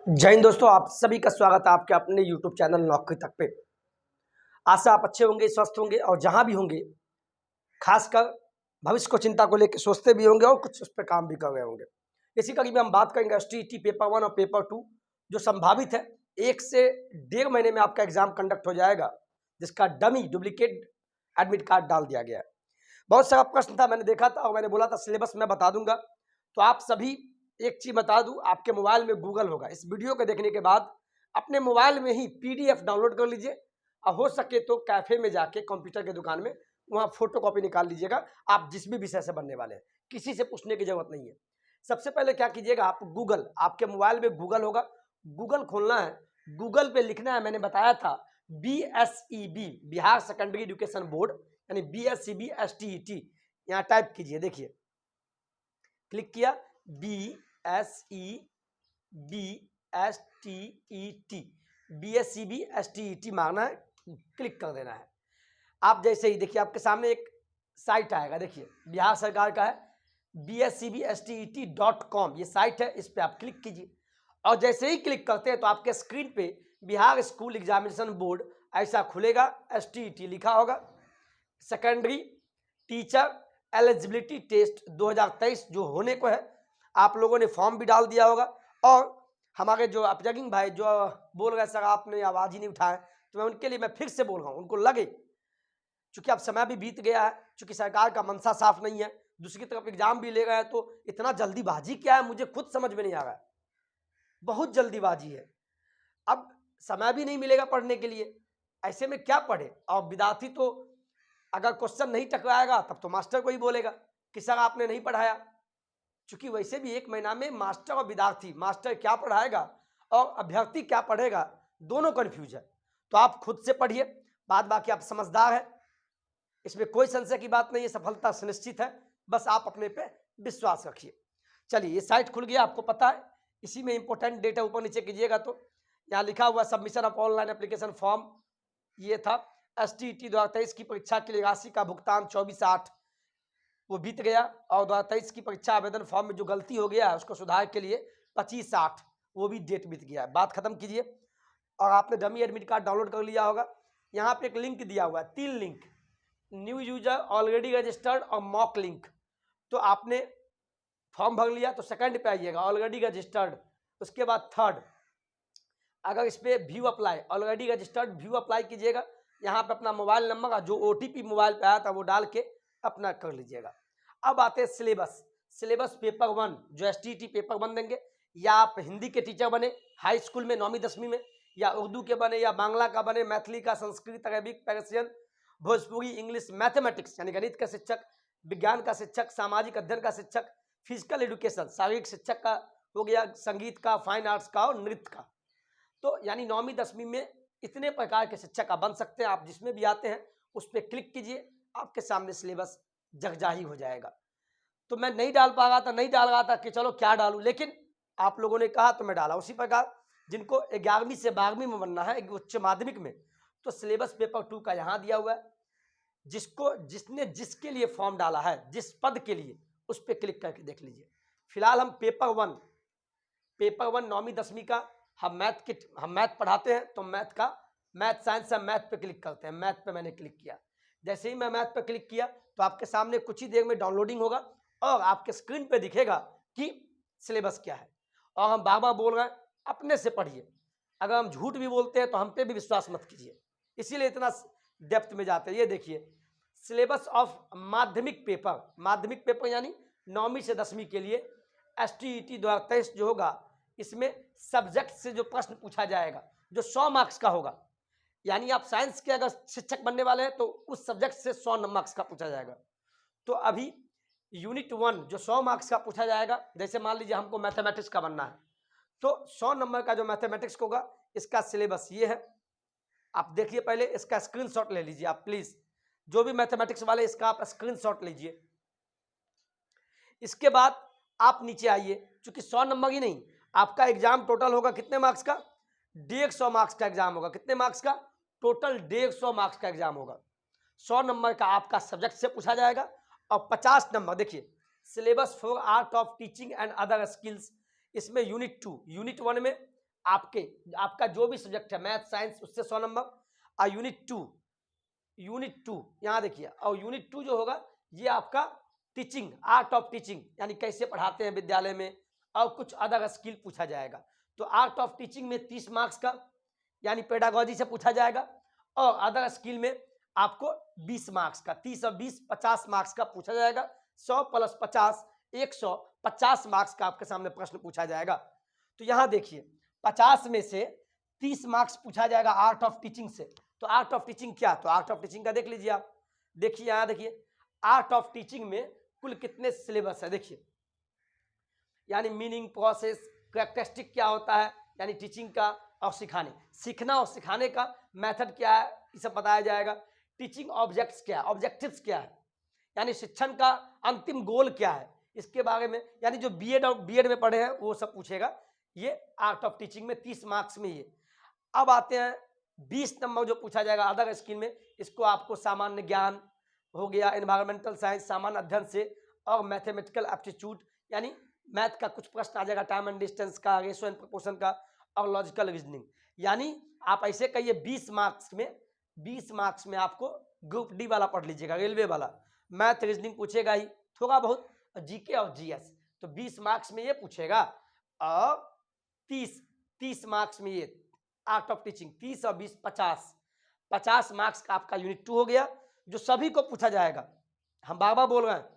जय हिंद दोस्तों, आप सभी का स्वागत है आपके अपने YouTube चैनल नौकरी तक पे। आशा आप अच्छे होंगे, स्वस्थ होंगे और जहां भी होंगे खासकर भविष्य को चिंता को लेकर सोचते भी होंगे और कुछ उस पर काम भी कर रहे होंगे। इसी कड़ी में हम बात करेंगे STET पेपर 1 और पेपर 2 जो संभावित है 1 से 1.5 महीने में आपका एग्जाम कंडक्ट हो जाएगा, जिसका डमी डुप्लीकेट एडमिट कार्ड डाल दिया गया है। बहुत सारा प्रश्न था, मैंने देखा था और मैंने बोला था सिलेबस मैं बता दूंगा। तो आप सभी एक चीज बता दूं, आपके मोबाइल में गूगल होगा। इस वीडियो को देखने के बाद अपने मोबाइल में ही PDF डाउनलोड कर लीजिए और हो सके तो कैफे में जाके कंप्यूटर की दुकान में वहां फोटो कॉपी निकाल लीजिएगा। आप जिस भी विषय से बनने वाले हैं, किसी से पूछने की जरूरत नहीं है। सबसे पहले क्या कीजिएगा, आप गूगल, आपके मोबाइल में गूगल होगा, गूगल खोलना है, गूगल पे लिखना है, मैंने बताया था BSEB Bihar secondary education board यानी BSEB STET, यहाँ टाइप कीजिए। देखिए क्लिक किया, BSEB STET मारना है, क्लिक कर देना है। आप जैसे ही देखिए आपके सामने एक साइट आएगा, देखिए बिहार सरकार का है BSEBSTET.com ये साइट है, इस पे आप क्लिक कीजिए और जैसे ही क्लिक करते हैं तो आपके स्क्रीन पे बिहार स्कूल एग्जामिनेशन बोर्ड ऐसा खुलेगा। STET लिखा होगा, सेकेंडरी टीचर एलिजिबिलिटी टेस्ट 2023 जो होने को है। आप लोगों ने फॉर्म भी डाल दिया होगा और हमारे जो अपजगिंग भाई जो बोल रहे सर आपने आवाज ही नहीं उठाए, तो मैं उनके लिए मैं फिर से बोल रहा हूँ, उनको लगे चूंकि अब समय भी बीत गया है, चूंकि सरकार का मनसा साफ नहीं है, दूसरी तरफ एग्जाम भी ले रहे हैं, तो इतना जल्दीबाजी क्या है मुझे खुद समझ में नहीं आ रहा है। बहुत जल्दीबाजी है, अब समय भी नहीं मिलेगा पढ़ने के लिए, ऐसे में क्या पढ़े। और विद्यार्थी तो अगर क्वेश्चन नहीं टकराएगा तब तो मास्टर को ही बोलेगा कि सर आपने नहीं पढ़ाया, चूंकि वैसे भी 1 महीना में मास्टर और विद्यार्थी, मास्टर क्या पढ़ाएगा और अभ्यर्थी क्या पढ़ेगा, दोनों कंफ्यूज है। तो आप खुद से पढ़िए, बाद बाकी आप समझदार है, इसमें कोई संशय की बात नहीं है, सफलता सुनिश्चित है, बस आप अपने पे विश्वास रखिए। चलिए ये साइट खुल गया, आपको पता है इसी में इंपॉर्टेंट डेटा ऊपर नीचे कीजिएगा तो यहाँ लिखा हुआ submission of online application form, ये था STET 2023 की परीक्षा की राशि का भुगतान 24/8 वो बीत गया और 2023 की परीक्षा आवेदन फॉर्म में जो गलती हो गया है उसको सुधार के लिए 25/8 वो भी डेट बीत गया है। बात खत्म कीजिए और आपने डमी एडमिट कार्ड डाउनलोड कर लिया होगा। यहाँ पे एक लिंक दिया हुआ है, 3 link, new user, already registered और मॉक लिंक। तो आपने फॉर्म भर लिया तो सेकंड पे आइएगा ऑलरेडी रजिस्टर्ड, उसके बाद थर्ड, अगर इस पे view apply, already registered view apply कीजिएगा। यहाँ पे अपना मोबाइल नंबर जो OTP मोबाइल पे आया था वो डाल के अपना कर लीजिएगा। अब आते हैं सिलेबस। सिलेबस पेपर 1 जो STET पेपर 1 देंगे, या आप हिंदी के टीचर बने हाई स्कूल में 9वीं 10वीं में, या उर्दू के बने, या बांग्ला का बने, मैथिली का, Sanskrit, Arabic, Persian, Bhojpuri, English, mathematics यानी गणित का शिक्षक, विज्ञान का शिक्षक, सामाजिक अध्ययन का शिक्षक, फिजिकल एजुकेशन शारीरिक शिक्षक का हो गया, संगीत का, फाइन आर्ट्स का और नृत्य का। तो यानी 9वीं 10वीं में इतने प्रकार के शिक्षक आप बन सकते हैं। आप जिसमें भी आते हैं उस पर क्लिक कीजिए, आपके सामने सिलेबस जगजाही हो जाएगा। तो मैं नहीं डाल पा रहा था, नहीं डाल रहा था कि चलो क्या डालूं, लेकिन आप लोगों ने कहा तो मैं डाला। उसी प्रकार जिनको 11वीं से 12वीं में बनना है उच्च माध्यमिक में, तो सिलेबस पेपर 2 का यहाँ दिया हुआ है। जिसने जिसके लिए फॉर्म डाला है, जिस पद के लिए, उस पर क्लिक करके देख लीजिए। फिलहाल हम पेपर 1 9वीं 10वीं का हम मैथ पढ़ाते हैं, तो मैथ साइंस मैथ पे क्लिक करते हैं। मैथ पे मैंने क्लिक किया, जैसे ही मैं मैथ पे क्लिक किया तो आपके सामने कुछ ही देर में डाउनलोडिंग होगा और आपके स्क्रीन पे दिखेगा कि सिलेबस क्या है। और हम बार बार बोल रहे हैं अपने से पढ़िए, अगर हम झूठ भी बोलते हैं तो हम पे भी विश्वास मत कीजिए, इसीलिए इतना डेप्थ में जाते हैं। ये देखिए सिलेबस ऑफ माध्यमिक पेपर यानी 9वीं से 10वीं के लिए STET 2023 जो होगा, इसमें सब्जेक्ट से जो प्रश्न पूछा जाएगा जो 100 मार्क्स का होगा, यानी आप साइंस के अगर शिक्षक बनने वाले हैं तो उस सब्जेक्ट से 100 मार्क्स का पूछा जाएगा। तो अभी यूनिट 1 जो 100 मार्क्स का पूछा जाएगा, जैसे मान लीजिए हमको मैथमेटिक्स का बनना है, तो 100 नंबर का जो मैथमेटिक्स होगा इसका सिलेबस ये है। आप देखिए, पहले इसका स्क्रीनशॉट ले लीजिए आप प्लीज, जो भी मैथमेटिक्स वाले इसका आप स्क्रीनशॉट लीजिए। इसके बाद आप नीचे आइए, चूंकि 100 नंबर ही नहीं, आपका एग्जाम टोटल होगा कितने मार्क्स का, 150 मार्क्स का एग्जाम होगा। कितने मार्क्स का, टोटल 150 मार्क्स का एग्जाम होगा। 100 नंबर का आपका सब्जेक्ट से पूछा जाएगा और 50 नंबर, देखिए syllabus for art of teaching and other skills, इसमें यूनिट 1 में आपका जो भी सब्जेक्ट है मैथ साइंस उससे 100 नंबर। और यूनिट टू यहाँ देखिए, और यूनिट 2 जो होगा ये आपका टीचिंग, आर्ट ऑफ टीचिंग, यानी कैसे पढ़ाते हैं विद्यालय में, और कुछ अदर स्किल पूछा जाएगा। तो आर्ट ऑफ टीचिंग में 30 मार्क्स का यानी पेडागोजी से पूछा जाएगा, और अदर स्किल में आपको 20 मार्क्स का, 30 और 20 50 मार्क्स का पूछा जाएगा। 100 + 50 150 मार्क्स का आपके सामने प्रश्न पूछा जाएगा। तो यहाँ देखिए 50 में से 30 मार्क्स पूछा जाएगा आर्ट ऑफ टीचिंग से। तो आर्ट ऑफ टीचिंग क्या, तो आर्ट ऑफ टीचिंग का देख लीजिए आप। देखिए यहाँ देखिए आर्ट ऑफ टीचिंग में कुल कितने सिलेबस है देखिए, यानी मीनिंग, प्रोसेस, कैरेक्टरिस्टिक क्या होता है यानी टीचिंग का, और सीखना और सिखाने का मेथड क्या है ये सब बताया जाएगा। टीचिंग ऑब्जेक्ट्स क्या है, ऑब्जेक्टिव्स क्या है, यानी शिक्षण का अंतिम गोल क्या है इसके बारे में, यानी जो बीएड और बीएड में पढ़े हैं वो सब पूछेगा। ये आर्ट ऑफ टीचिंग में 30 मार्क्स में ये। अब आते हैं 20 नंबर जो पूछा जाएगा अदर स्किल में, इसको आपको सामान्य ज्ञान हो गया, एनवायरमेंटल साइंस, सामान्य अध्ययन से, और मैथमेटिकल एप्टीट्यूड, यानी मैथ का कुछ प्रश्न आ जाएगा, टाइम एंड डिस्टेंस का, रेशियो एंड प्रोपोर्शन का, और लॉजिकल रीजनिंग। यानी आप ऐसे कहिए 20 मार्क्स में आपको ग्रुप डी वाला पढ़ लीजिएगा, रेलवे वाला, मैथ रीजनिंग पूछेगा ही थोड़ा बहुत, जीके और जीएस, तो 20 मार्क्स में ये पूछेगा। और 30 मार्क्स में ये आर्ट ऑफ टीचिंग, 30 और 20 50 मार्क्स का आपका यूनिट 2 हो गया, जो सभी को पूछा जाएगा। हम बार बार बोल रहे हैं,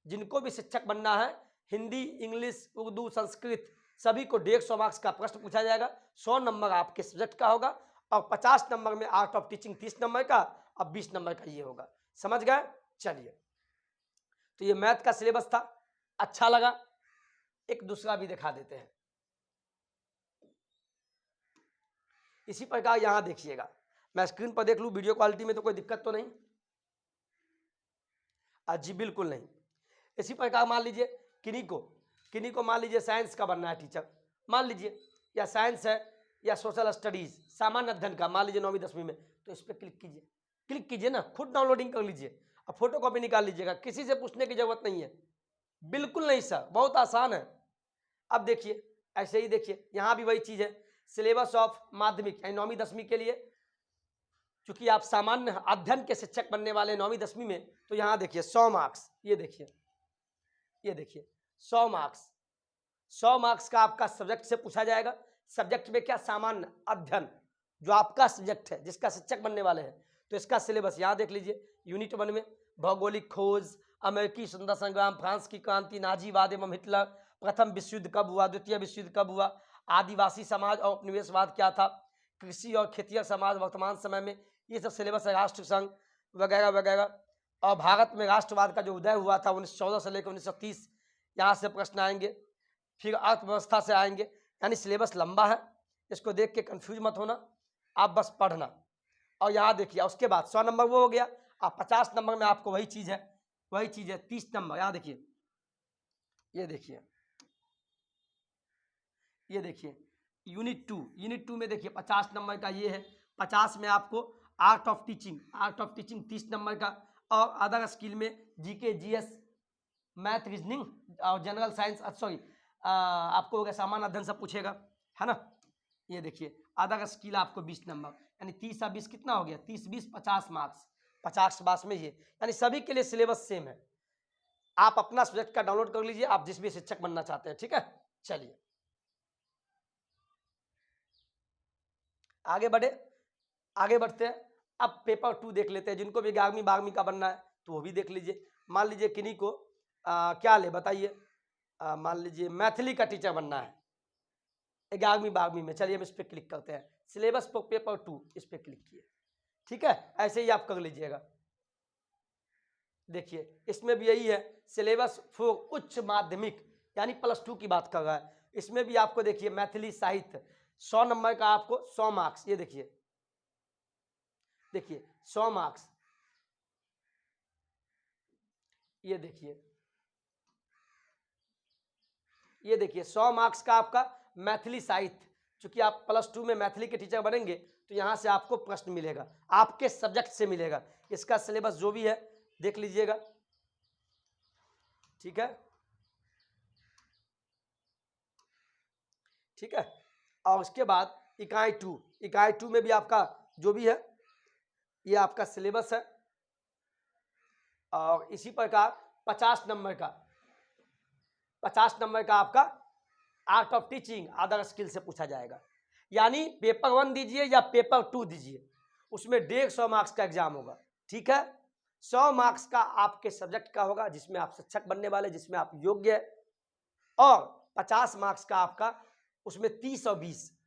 जिनको भी शिक्षक बनना है, हिंदी, इंग्लिश, उर्दू, संस्कृत, सभी को 150 मार्क्स का प्रश्न पूछा जाएगा। 100 नंबर आपके सब्जेक्ट का होगा, और 50 नंबर में आर्ट ऑफ टीचिंग 30 नंबर का, और 20 नंबर का ये होगा। समझ गए? चलिए, तो ये मैथ का सिलेबस था, अच्छा लगा। एक दूसरा भी दिखा देते हैं। इसी प्रकार यहां देखिएगा, मैं स्क्रीन पर देख लूं, वीडियो क्वालिटी में तो कोई दिक्कत तो नहीं? जी बिल्कुल नहीं। इसी प्रकार मान लीजिए किन्हीं को मान लीजिए साइंस का बनना है टीचर, मान लीजिए, या साइंस है या सोशल स्टडीज, सामान्य अध्ययन का, मान लीजिए 9वीं 10वीं में, तो इस पर क्लिक कीजिए ना, खुद डाउनलोडिंग कर लीजिए, अब फोटो कॉपी निकाल लीजिएगा, किसी से पूछने की जरूरत नहीं है। बिल्कुल नहीं सर, बहुत आसान है। अब देखिए ऐसे ही देखिए, यहाँ भी वही चीज है, सिलेबस ऑफ माध्यमिक यानी 9वीं 10वीं के लिए, क्योंकि आप सामान्य अध्ययन के शिक्षक बनने वाले 9वीं 10वीं में, तो यहाँ देखिए 100 मार्क्स, ये देखिए 100 मार्क्स का आपका सब्जेक्ट से पूछा जाएगा। सब्जेक्ट में क्या, सामान्य अध्ययन, जो आपका सब्जेक्ट है जिसका शिक्षक बनने वाले हैं, तो इसका सिलेबस यहाँ देख लीजिए। यूनिट 1 में भौगोलिक खोज, अमेरिकी स्वतंत्रता संग्राम, फ्रांस की क्रांति, नाजीवाद एवं हिटलर, प्रथम विश्व युद्ध कब हुआ, द्वितीय विश्व युद्ध कब हुआ, आदिवासी समाज और उपनिवेशवाद क्या था, कृषि और खेतिहर समाज वर्तमान समय में, ये सब सिलेबस है, राष्ट्र संघ वगैरह वगैरह। और भारत में राष्ट्रवाद का जो उदय हुआ था 1914 से लेकर 1930, यहाँ से प्रश्न आएंगे। फिर अर्थव्यवस्था से आएंगे, यानी सिलेबस लंबा है, इसको देख के कंफ्यूज मत होना, आप बस पढ़ना। और यहाँ देखिए उसके बाद 100 नंबर वो हो गया, अब 50 नंबर में आपको वही चीज़ है 30 नंबर। यहाँ देखिए, ये देखिए यूनिट 2 में देखिए 50 नंबर का ये है। 50 में आपको आर्ट ऑफ टीचिंग 30 नंबर का, और अदर स्किल में जीके, जीएस, मैथ, रीजनिंग और जनरल साइंस, सॉरी आपको हो गया सामान्य अध्ययन सब पूछेगा, है ना। ये देखिए अदर स्किल आपको 20 नंबर, यानी 30 और 20 कितना हो गया, 30 20 50 मार्क्स, 50 मार्क्स में ये, यानी सभी के लिए सिलेबस सेम है। आप अपना सब्जेक्ट का डाउनलोड कर लीजिए, आप जिस भी शिक्षक बनना चाहते हैं, ठीक है। चलिए आगे बढ़ते हैं। अब पेपर 2 देख लेते हैं, जिनको भी 11वीं 12वीं का बनना है तो वो भी देख लीजिए। मान लीजिए किन्हीं को क्या ले बताइए, मान लीजिए मैथिली का टीचर बनना है 11वीं 12वीं में, चलिए हम इस पर क्लिक करते हैं, सिलेबस पर पेपर 2, इस पर क्लिक किए, ठीक है। ऐसे ही आप कर लीजिएगा। देखिए इसमें भी यही है, सिलेबस फॉर उच्च माध्यमिक यानी +2 की बात कर रहा है। इसमें भी आपको देखिए मैथिली साहित्य 100 नंबर का, आपको 100 मार्क्स, ये देखिए 100 मार्क्स, ये देखिए 100 मार्क्स का आपका मैथिली साहित्य। चूंकि आप +2 में मैथिली के टीचर बनेंगे तो यहाँ से आपको प्रश्न मिलेगा, आपके सब्जेक्ट से मिलेगा। इसका सिलेबस जो भी है देख लीजिएगा, ठीक है। और उसके बाद इकाई 2 में भी आपका जो भी है ये आपका सिलेबस है। और इसी प्रकार 50 नंबर का आपका art of teaching other skill से पूछा जाएगा। यानी पेपर 1 दीजिए या पेपर 2 दीजिए, उसमें 150 मार्क्स का एग्जाम होगा। ठीक है, 100 मार्क्स का आपके सब्जेक्ट का होगा जिसमें आप शिक्षक बनने वाले, जिसमें आप योग्य है, और 50 मार्क्स का आपका उसमें 30 और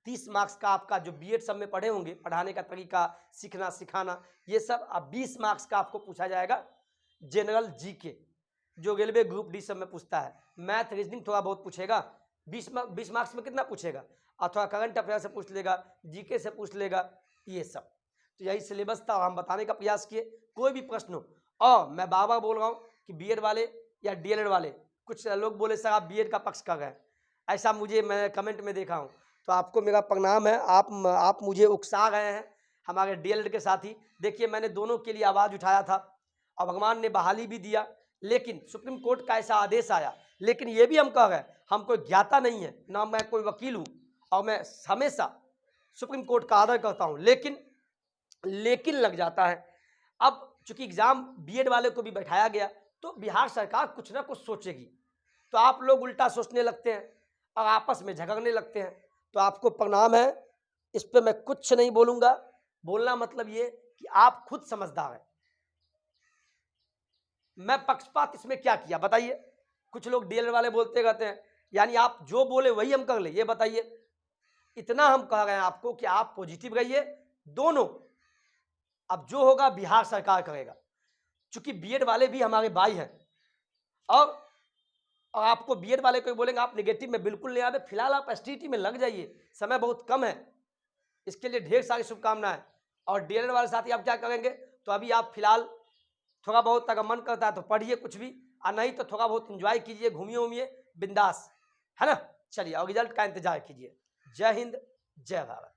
30 मार्क्स का आपका जो बीएड सब में पढ़े होंगे, पढ़ाने का तरीका, सीखना सिखाना, ये सब। अब 20 मार्क्स का आपको पूछा जाएगा जनरल जीके, जो रेलवे ग्रुप डी सब में पूछता है। मैथ रीजनिंग थोड़ा बहुत पूछेगा, 20 मार्क्स में कितना पूछेगा, और थोड़ा करंट अफेयर से पूछ लेगा, जीके से पूछ लेगा, ये सब। तो यही सिलेबस था और हम बताने का प्रयास किए। कोई भी प्रश्न हो, और मैं बार बार बोल रहा हूँ कि बीएड वाले या डीएलएड वाले, कुछ लोग बोले सर आप बीएड का पक्ष कर रहे हैं, ऐसा मुझे मैं कमेंट में देखा हूँ, तो आपको मेरा प्रणाम है। आप मुझे उकसा रहे हैं हमारे डीएलएड के साथी। देखिए मैंने दोनों के लिए आवाज़ उठाया था और भगवान ने बहाली भी दिया, लेकिन सुप्रीम कोर्ट का ऐसा आदेश आया। लेकिन ये भी हम कह रहे हैं, हम कोई ज्ञाता नहीं है, ना मैं कोई वकील हूँ, और मैं हमेशा सुप्रीम कोर्ट का आदर करता हूँ, लेकिन लग जाता है। अब चूंकि एग्जाम बीएड वाले को भी बैठाया गया, तो बिहार सरकार कुछ ना कुछ सोचेगी, तो आप लोग उल्टा सोचने लगते हैं और आपस में झगड़ने लगते हैं। तो आपको प्रणाम है, इस पर मैं कुछ नहीं बोलूँगा। बोलना मतलब ये कि आप खुद समझदार हैं। मैं पक्षपात इसमें क्या किया बताइए? कुछ लोग डीएलएड वाले बोलते रहते हैं, यानी आप जो बोले वही हम कर ले, ये बताइए। इतना हम कह रहे हैं आपको कि आप पॉजिटिव रहिए दोनों। अब जो होगा बिहार सरकार करेगा, चूंकि बीएड वाले भी हमारे भाई हैं, और आपको बीएड वाले कोई बोलेंगे आप नेगेटिव में बिल्कुल नहीं आवे। फिलहाल आप एसटीईटी में लग जाइए, समय बहुत कम है, इसके लिए ढेर सारी शुभकामनाएं। और डीएलएड वाले साथी आप क्या करेंगे, तो अभी आप फिलहाल थोड़ा बहुत अगर मन करता है तो पढ़िए कुछ भी, और नहीं तो थोड़ा बहुत एंजॉय कीजिए, घूमिए उमिए बिंदास, है ना। चलिए और रिजल्ट का इंतजार कीजिए। जय हिंद, जय भारत।